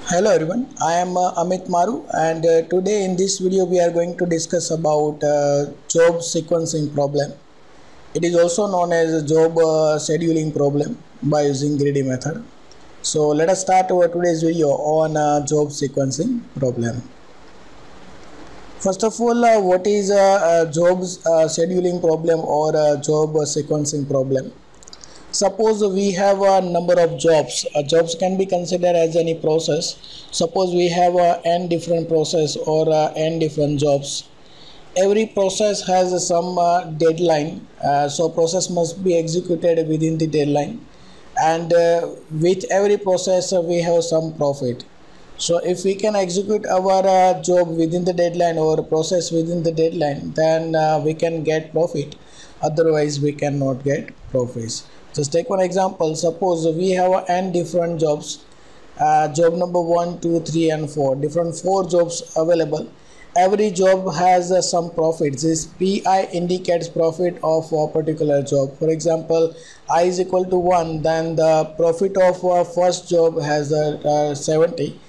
Hello everyone, I am Amit Maru and today in this video we are going to discuss about job sequencing problem. It is also known as a job scheduling problem by using greedy method. So let us start our today's video on job sequencing problem. First of all, what is a job scheduling problem or a job sequencing problem? Suppose we have a number of jobs. Jobs can be considered as any process. Suppose we have n different process or n different jobs. Every process has some deadline, so process must be executed within the deadline. And with every process, we have some profit. So if we can execute our job within the deadline or process within the deadline, then we can get profit. Otherwise, we cannot get profits. Just take one example. Suppose we have n different jobs. Job number 1, 2, 3 and 4. Different 4 jobs available. Every job has some profits. This PI indicates profit of a particular job. For example, I is equal to 1, then the profit of first job has 70,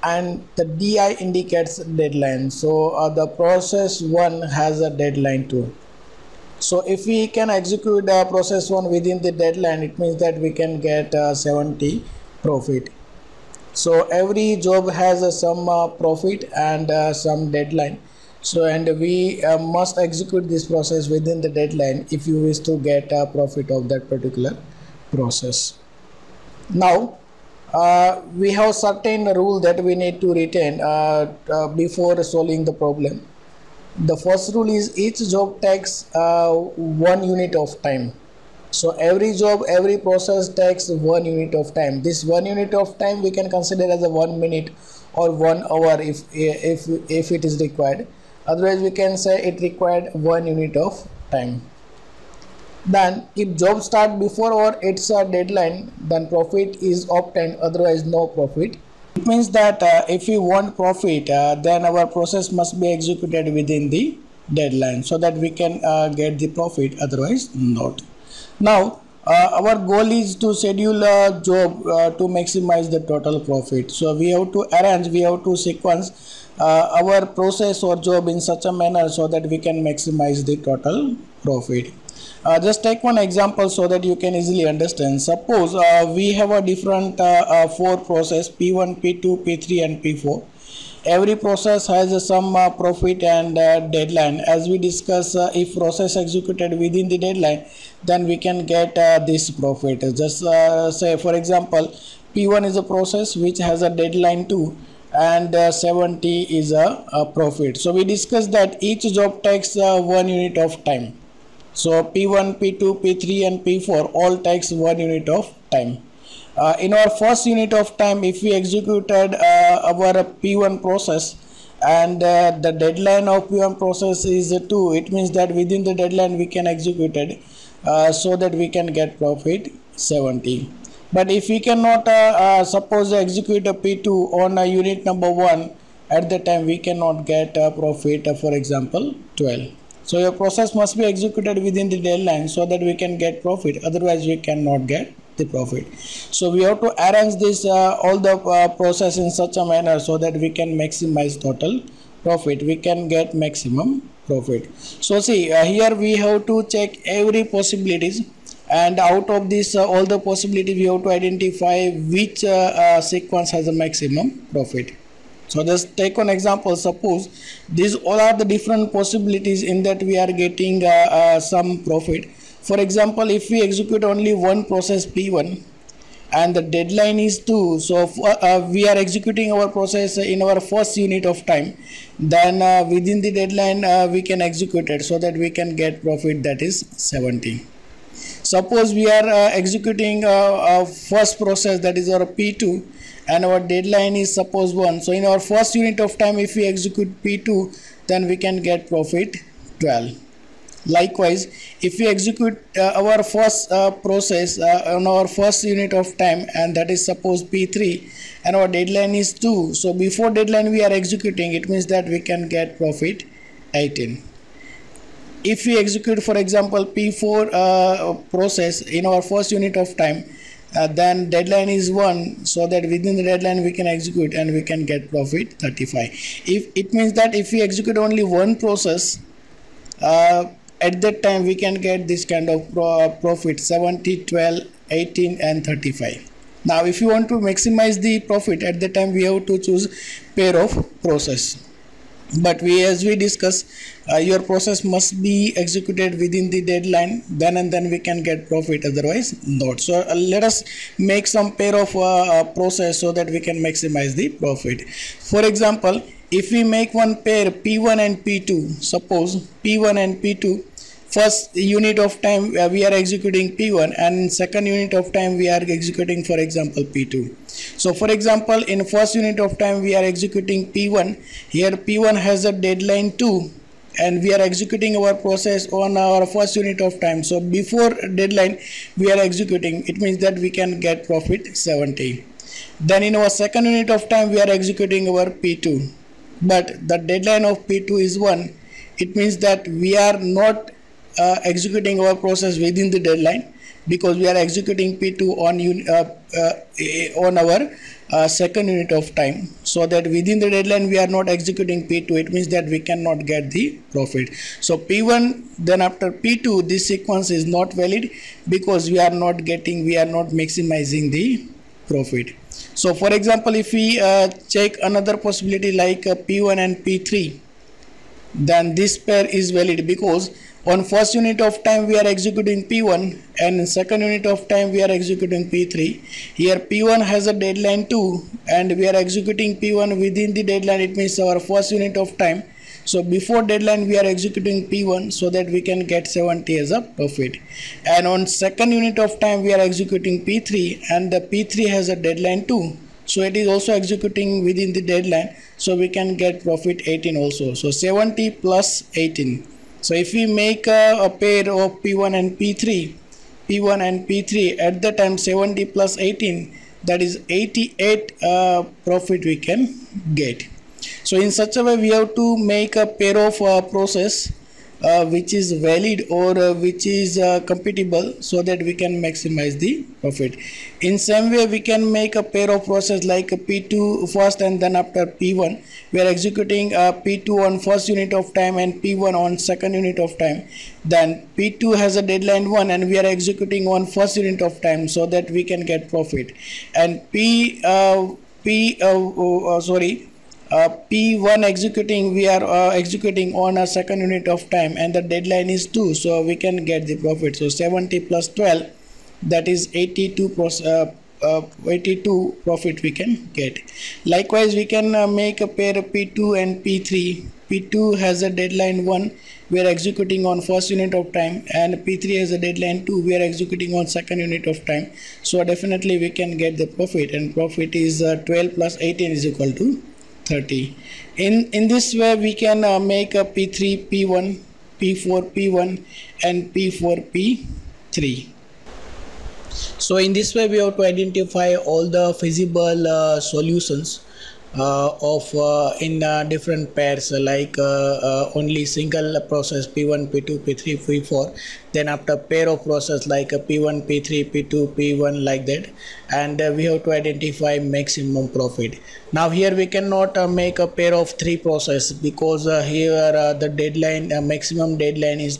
and the DI indicates deadline. So the process 1 has a deadline too. So if we can execute process 1 within the deadline, it means that we can get 70 profit. So every job has some profit and some deadline. So and we must execute this process within the deadline if you wish to get a profit of that particular process. Now we have certain rule that we need to retain before solving the problem. The first rule is each job takes 1 unit of time. So every job, every process takes 1 unit of time. This 1 unit of time we can consider as a 1 minute or 1 hour if it is required. Otherwise we can say it required 1 unit of time. Then if job start before or its a deadline, then profit is obtained, otherwise no profit. It means that if we want profit, then our process must be executed within the deadline so that we can get the profit, otherwise not. Now our goal is to schedule a job to maximize the total profit. So we have to sequence our process or job in such a manner so that we can maximize the total profit. Just take one example so that you can easily understand. Suppose we have a different 4 process P1, P2, P3 and P4. Every process has some profit and deadline. As we discuss, if process executed within the deadline, then we can get this profit. Just say for example, P1 is a process which has a deadline too, and 70 is a profit. So we discussed that each job takes 1 unit of time. So P1, P2, P3 and P4 all takes 1 unit of time. In our first unit of time, if we executed our P1 process and the deadline of P1 process is 2, it means that within the deadline we can execute it so that we can get profit 70. But if we cannot suppose execute a P2 on a unit number 1, at the time we cannot get a profit for example 12. So your process must be executed within the deadline so that we can get profit, otherwise we cannot get the profit. So we have to arrange this all the process in such a manner so that we can maximize total profit, we can get maximum profit. So see here we have to check every possibilities, and out of this all the possibilities we have to identify which sequence has a maximum profit. So just take one example. Suppose these all are the different possibilities in that we are getting some profit. For example, if we execute only one process P1 and the deadline is 2, so we are executing our process in our first unit of time, then within the deadline we can execute it so that we can get profit, that is 70. Suppose we are executing first process, that is our P2, and our deadline is suppose 1. So in our first unit of time if we execute P2, then we can get profit 12. Likewise, if we execute our first process on our first unit of time, and that is suppose P3, and our deadline is 2, so before deadline we are executing, it means that we can get profit 18. If we execute for example P4 process in our first unit of time, then deadline is 1, so that within the deadline we can execute and we can get profit 35. If it means that if we execute only one process, at that time we can get this kind of profit 70, 12, 18 and 35. Now if you want to maximize the profit, at that time we have to choose pair of process. But as we discuss, your process must be executed within the deadline, then and then we can get profit, otherwise not. So let us make some pair of process so that we can maximize the profit. For example, if we make one pair P1 and P2, suppose P1 and P2, first unit of time we are executing P1 and second unit of time we are executing, for example, P2. So for example, in first unit of time we are executing P1. Here P1 has a deadline 2 and we are executing our process on our first unit of time. So before deadline we are executing, it means that we can get profit 70. Then in our second unit of time we are executing our P2, but the deadline of P2 is 1. It means that we are not executing our process within the deadline, because we are executing P2 on our second unit of time, so that within the deadline we are not executing P2. It means that we cannot get the profit. So P1, then after P2, this sequence is not valid because we are not maximizing the profit. So for example, if we check another possibility like P1 and P3, then this pair is valid, because on first unit of time we are executing P1 and second unit of time we are executing P3. Here P1 has a deadline 2 and we are executing P1 within the deadline. It means our first unit of time. So before deadline we are executing P1 so that we can get 70 as a profit. And on second unit of time we are executing P3 and the P3 has a deadline 2. So it is also executing within the deadline. So we can get profit 18 also. So 70 plus 18. So if we make a pair of P1 and P3, at the time 70 plus 18, that is 88 profit we can get. So in such a way we have to make a pair of process which is valid or which is compatible, so that we can maximize the profit. In same way we can make a pair of process like P2 first and then after P1. We are executing P2 on first unit of time and P1 on second unit of time. Then P2 has a deadline 1 and we are executing on first unit of time, so that we can get profit. And P1 executing, we are executing on a second unit of time and the deadline is 2, so we can get the profit. So 70 plus 12, that is 82 profit we can get. Likewise we can make a pair of P2 and P3. P2 has a deadline 1, we are executing on first unit of time, and P3 has a deadline 2, we are executing on second unit of time. So definitely we can get the profit, and profit is 12 plus 18 is equal to 30. In this way we can make a P3 P1, P4 P1 and P4 P3. So in this way we have to identify all the feasible solutions in different pairs, like only single process P1, P2, P3, P4, then after pair of process like P1, P3, P2, P1, like that, and we have to identify maximum profit. Now here we cannot make a pair of 3 process, because here the deadline maximum deadline is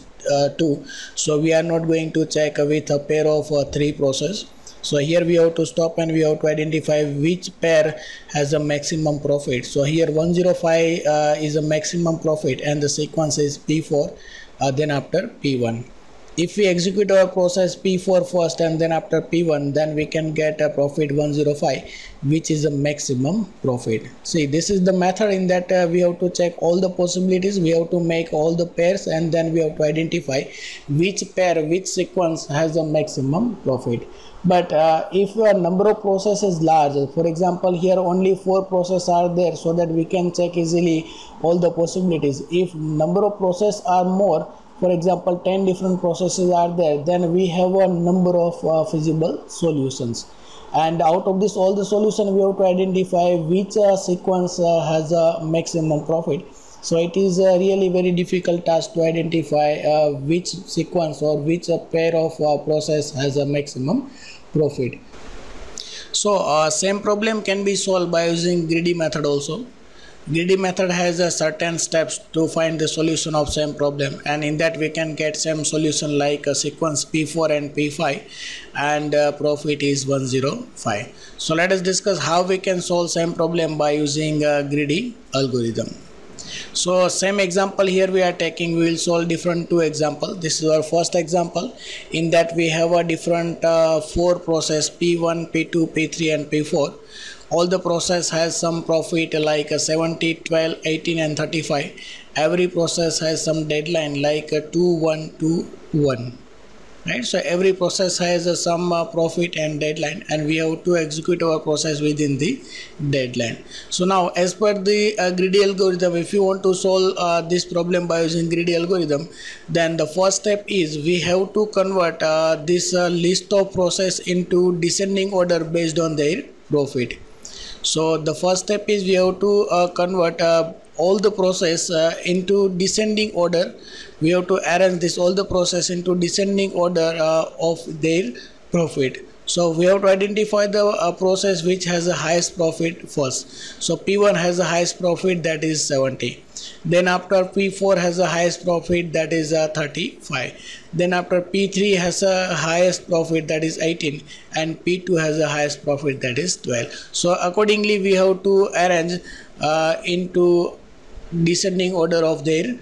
2, so we are not going to check with a pair of 3 process. So here we have to stop and we have to identify which pair has a maximum profit. So here 105 is a maximum profit and the sequence is P4, then after P1. If we execute our process P4 first and then after P1, then we can get a profit 105, which is a maximum profit. See, this is the method in that we have to check all the possibilities, we have to make all the pairs, and then we have to identify which pair, which sequence has a maximum profit. But if your number of processes is large, for example here only 4 processes are there, so that we can check easily all the possibilities. If number of processes are more, for example 10 different processes are there, then we have a number of feasible solutions, and out of this all the solution we have to identify which sequence has a maximum profit. So it is a really very difficult task to identify which sequence or which pair of process has a maximum profit. So same problem can be solved by using greedy method also. Greedy method has a certain steps to find the solution of same problem, and in that we can get same solution like a sequence P4 and P5, and profit is 105. So let us discuss how we can solve same problem by using greedy algorithm. So same example here we are taking, we will solve different two example. This is our first example. In that we have a different four process P1, P2, P3 and P4. All the process has some profit like 70, 12, 18 and 35. Every process has some deadline like 2, 1, 2, 1. Right, so every process has some profit and deadline, and we have to execute our process within the deadline. So now as per the greedy algorithm, if you want to solve this problem by using greedy algorithm, then the first step is we have to convert this list of process into descending order based on their profit. So the first step is we have to convert all the process into descending order. We have to arrange this all the process into descending order of their profit. So we have to identify the process which has the highest profit first. So P1 has the highest profit, that is 70. Then after P4 has the highest profit, that is 35. Then after P3 has the highest profit, that is 18, and P2 has the highest profit, that is 12. So accordingly we have to arrange into descending order of their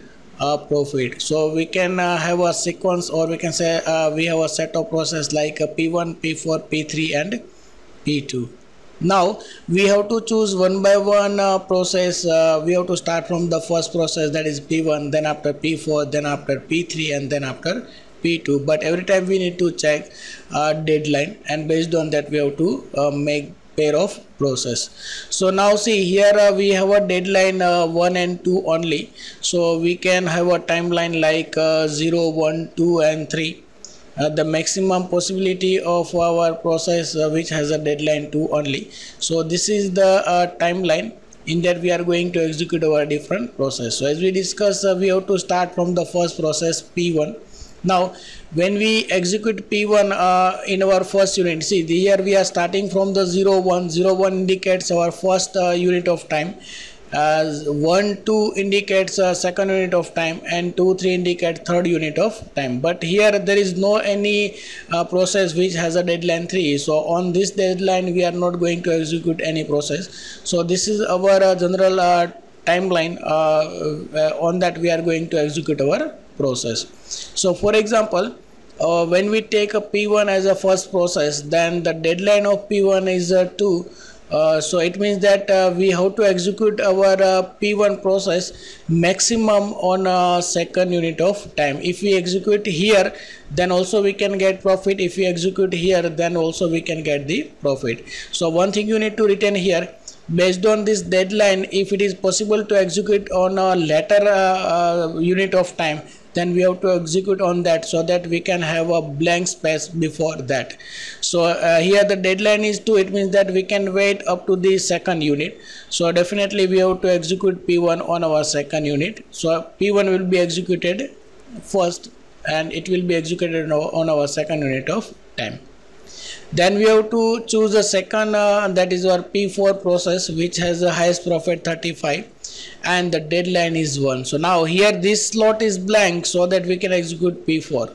profit. So we can have a sequence, or we can say we have a set of process like P1, P4, P3 and P2. Now we have to choose one by one process. We have to start from the first process, that is P1, then after P4, then after P3 and then after P2. But every time we need to check deadline, and based on that we have to make pair of process. So now see here we have a deadline 1 and 2 only. So we can have a timeline like 0, 1, 2 and 3. The maximum possibility of our process which has a deadline 2 only. So this is the timeline in that we are going to execute our different process. So as we discussed, we have to start from the first process P1. Now when we execute P1 in our first unit, see here we are starting from the 0, 1. 0, 1 indicates our first unit of time. 1, 2 indicates second unit of time, and 2, 3 indicate third unit of time. But here there is no any process which has a deadline 3. So on this deadline we are not going to execute any process. So this is our general timeline. On that we are going to execute our process. So for example, when we take a P1 as a first process, then the deadline of P1 is 2. So it means that we have to execute our P1 process maximum on second unit of time. If we execute here, then also we can get profit. If we execute here, then also we can get the profit. So one thing you need to retain here, based on this deadline, if it is possible to execute on a later unit of time, then we have to execute on that, so that we can have a blank space before that. So here the deadline is 2. It means that we can wait up to the second unit. So definitely we have to execute P1 on our second unit. So P1 will be executed first, and it will be executed on our second unit of time. Then we have to choose a second, that is our P4 process, which has the highest profit 35, and the deadline is 1. So now here this slot is blank, so that we can execute P4.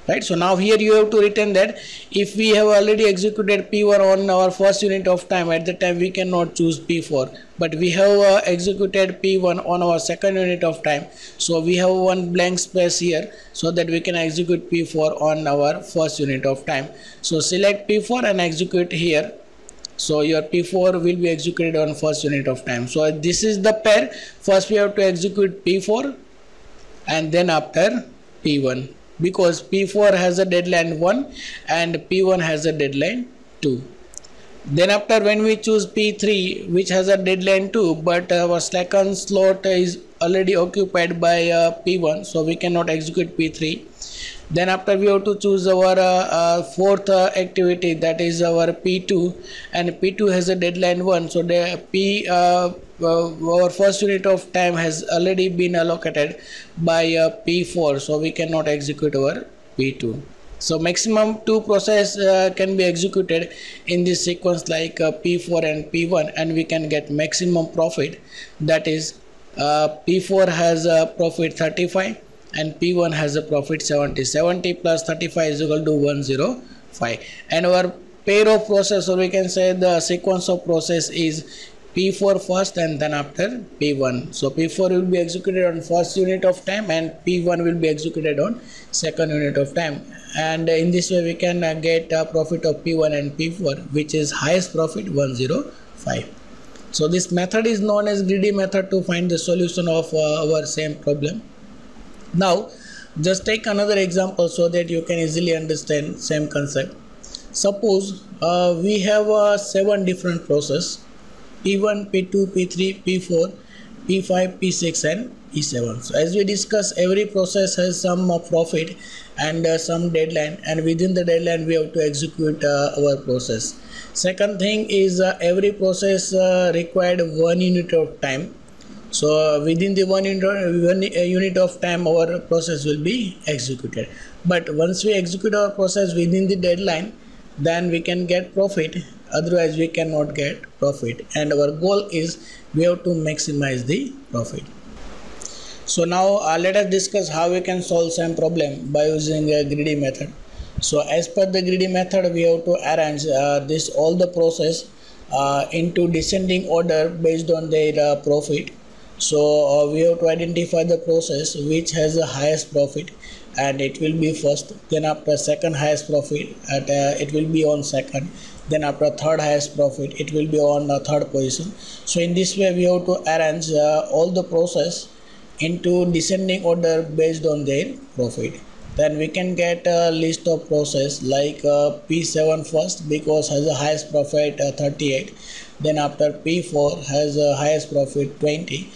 Right, so now here you have to return that if we have already executed P1 on our first unit of time, at the time we cannot choose P4, but we have executed P1 on our second unit of time, so we have one blank space here, so that we can execute P4 on our first unit of time. So select P4 and execute here. So your P4 will be executed on first unit of time. So this is the pair. First we have to execute P4 and then after P1, because P4 has a deadline 1 and P1 has a deadline 2. Then after, when we choose P3, which has a deadline 2, but our second slot is already occupied by P1, so we cannot execute P3. Then after, we have to choose our fourth activity, that is our P2, and P2 has a deadline 1, so the our first unit of time has already been allocated by P4, so we cannot execute our P2. So maximum 2 process can be executed in this sequence like P4 and P1, and we can get maximum profit. That is P4 has a profit 35 and P1 has a profit 70. 70 plus 35 is equal to 105. And our pair of process, or we can say the sequence of process, is P4 first and then after P1. So P4 will be executed on first unit of time and P1 will be executed on second unit of time. And in this way we can get a profit of P1 and P4, which is highest profit 105. So this method is known as greedy method to find the solution of our same problem. Now just take another example so that you can easily understand same concept. Suppose we have 7 different processes: P1, P2, P3, P4, P5, P6 and P7. So as we discussed, every process has some profit and some deadline, and within the deadline we have to execute our process. Second thing is every process required 1 unit of time. So within the 1 unit of time our process will be executed. But once we execute our process within the deadline, then we can get profit, otherwise we cannot get profit, and our goal is we have to maximize the profit. So now let us discuss how we can solve same problem by using a greedy method. So as per the greedy method, we have to arrange all the process into descending order based on their profit. So we have to identify the process which has the highest profit, and it will be first. Then after second highest profit, it will be on second. Then after third highest profit, it will be on third position. So in this way we have to arrange all the process into descending order based on their profit. Then we can get a list of process like P7 first, because has the highest profit 38. Then after P4 has the highest profit 20.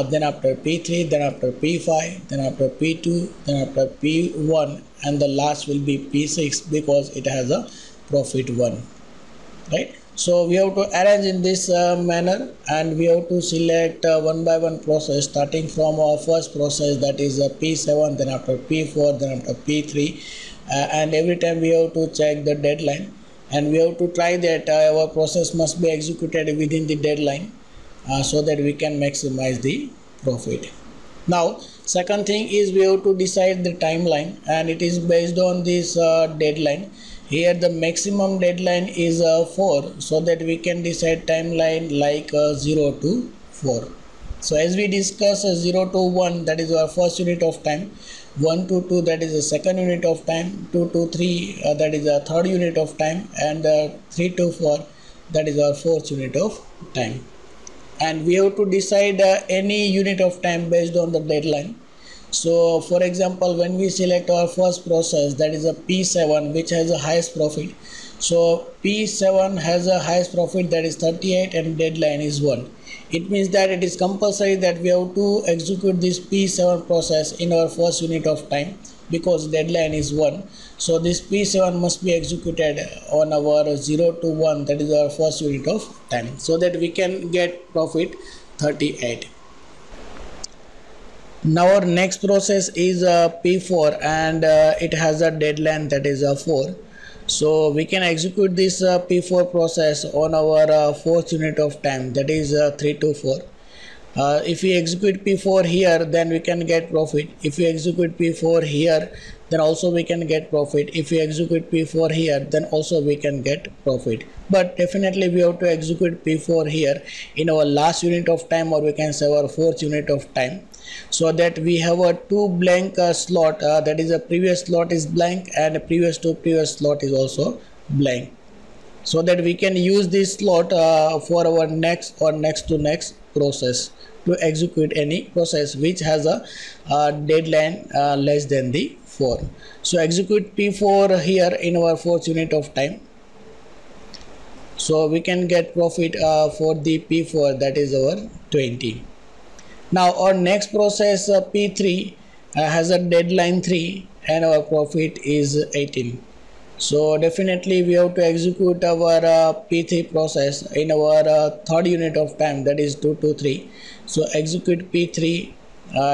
Then after P3, then after P5, then after P2, then after P1, and the last will be P6 because it has a profit 1, right? So we have to arrange in this manner, and we have to select one by one process, starting from our first process, that is P7, then after P4, then after P3, and every time we have to check the deadline, and we have to try that our process must be executed within the deadline, so that we can maximize the profit. Now second thing is we have to decide the timeline, and it is based on this deadline. Here the maximum deadline is 4, so that we can decide timeline like 0 to 4. So as we discuss 0 to 1, that is our first unit of time, 1 to 2, that is the second unit of time, 2 to 3, that is the third unit of time, and 3 to 4, that is our fourth unit of time. And we have to decide any unit of time based on the deadline. So for example, when we select our first process, that is a P7, which has the highest profit. So P7 has a highest profit, that is 38, and deadline is 1. It means that it is compulsory that we have to execute this P7 process in our first unit of time, because deadline is 1. So this P7 must be executed on our 0 to 1, that is our first unit of time, so that we can get profit 38. Now our next process is P4, and it has a deadline, that is 4. So we can execute this P4 process on our fourth unit of time, that is 3 to 4. If we execute P4 here, then we can get profit. If we execute P4 here, then also we can get profit. If we execute P4 here, then also we can get profit. But definitely we have to execute P4 here in our last unit of time, or we can say our fourth unit of time, so that we have a 2 blank slot, that is a previous slot is blank and a previous to previous slot is also blank, so that we can use this slot for our next or next to next process to execute any process which has a deadline less than the 4. So execute P4 here in our fourth unit of time, so we can get profit for the P4, that is our 20. Now our next process P3 has a deadline 3 and our profit is 18. So definitely we have to execute our P3 process in our third unit of time, that is 2 to 3. So execute P3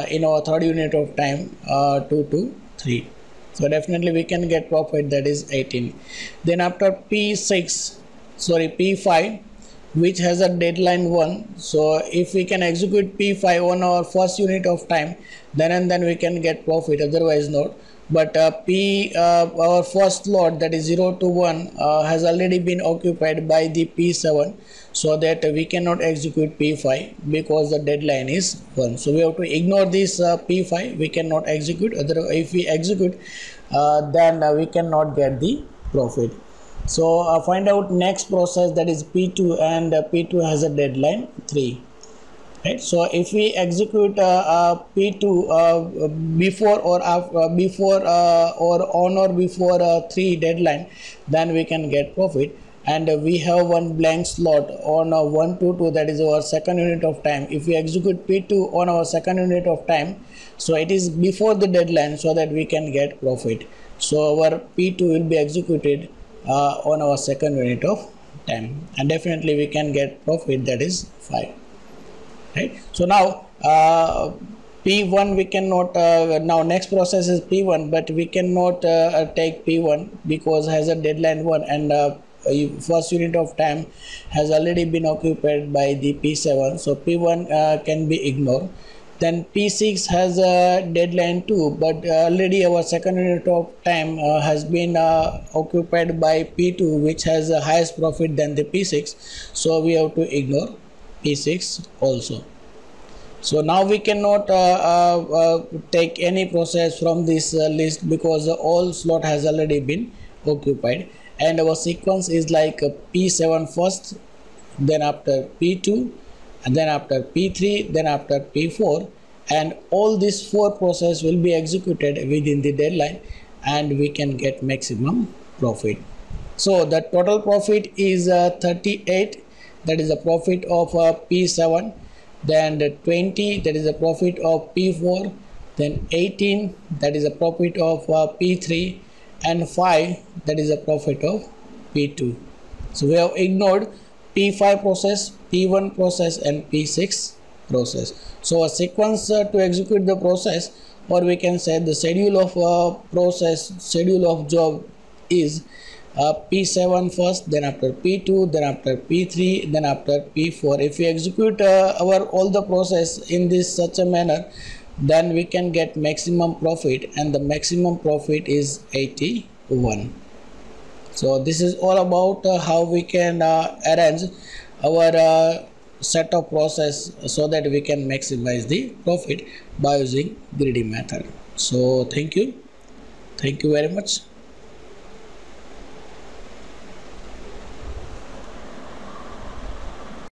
in our third unit of time, 2 to 3. So definitely we can get profit, that is 18. Then after P5, which has a deadline 1. So if we can execute P5 on our first unit of time, then and then we can get profit, otherwise not. But our first slot, that is 0 to 1, has already been occupied by the P7, so that we cannot execute P5 because the deadline is 1. So we have to ignore this P5, we cannot execute. Otherwise, if we execute, then we cannot get the profit. So find out next process, that is P2, and P2 has a deadline 3. Right. So if we execute P2 before or on or before 3 deadline, then we can get profit. And we have one blank slot on 1 to 2, that is our second unit of time. If we execute P2 on our second unit of time, so it is before the deadline, so that we can get profit. So our P2 will be executed on our second unit of time, and definitely we can get profit, that is 5. Right. So now P1 we cannot, now next process is P1, but we cannot take P1 because has a deadline 1, and first unit of time has already been occupied by the P7, so P1 can be ignored. Then P6 has a deadline 2, but already our second unit of time has been occupied by P2, which has a highest profit than the P6, so we have to ignore P6 also. So now we cannot take any process from this list because all slot has already been occupied, and our sequence is like P7 first, then after P2, and then after P3, then after P4, and all these 4 processes will be executed within the deadline, and we can get maximum profit. So the total profit is 38, that is a profit of P7, then 20, that is a profit of P4, then 18, that is a profit of P3, and 5, that is a profit of P2. So we have ignored P5 process, P1 process, and P6 process. So a sequence to execute the process, or we can say the schedule of schedule of job is P7 first, then after P2, then after P3, then after P4. If we execute all the process in this such a manner, then we can get maximum profit, and the maximum profit is 81. So this is all about how we can arrange our set of process so that we can maximize the profit by using greedy method. So thank you very much.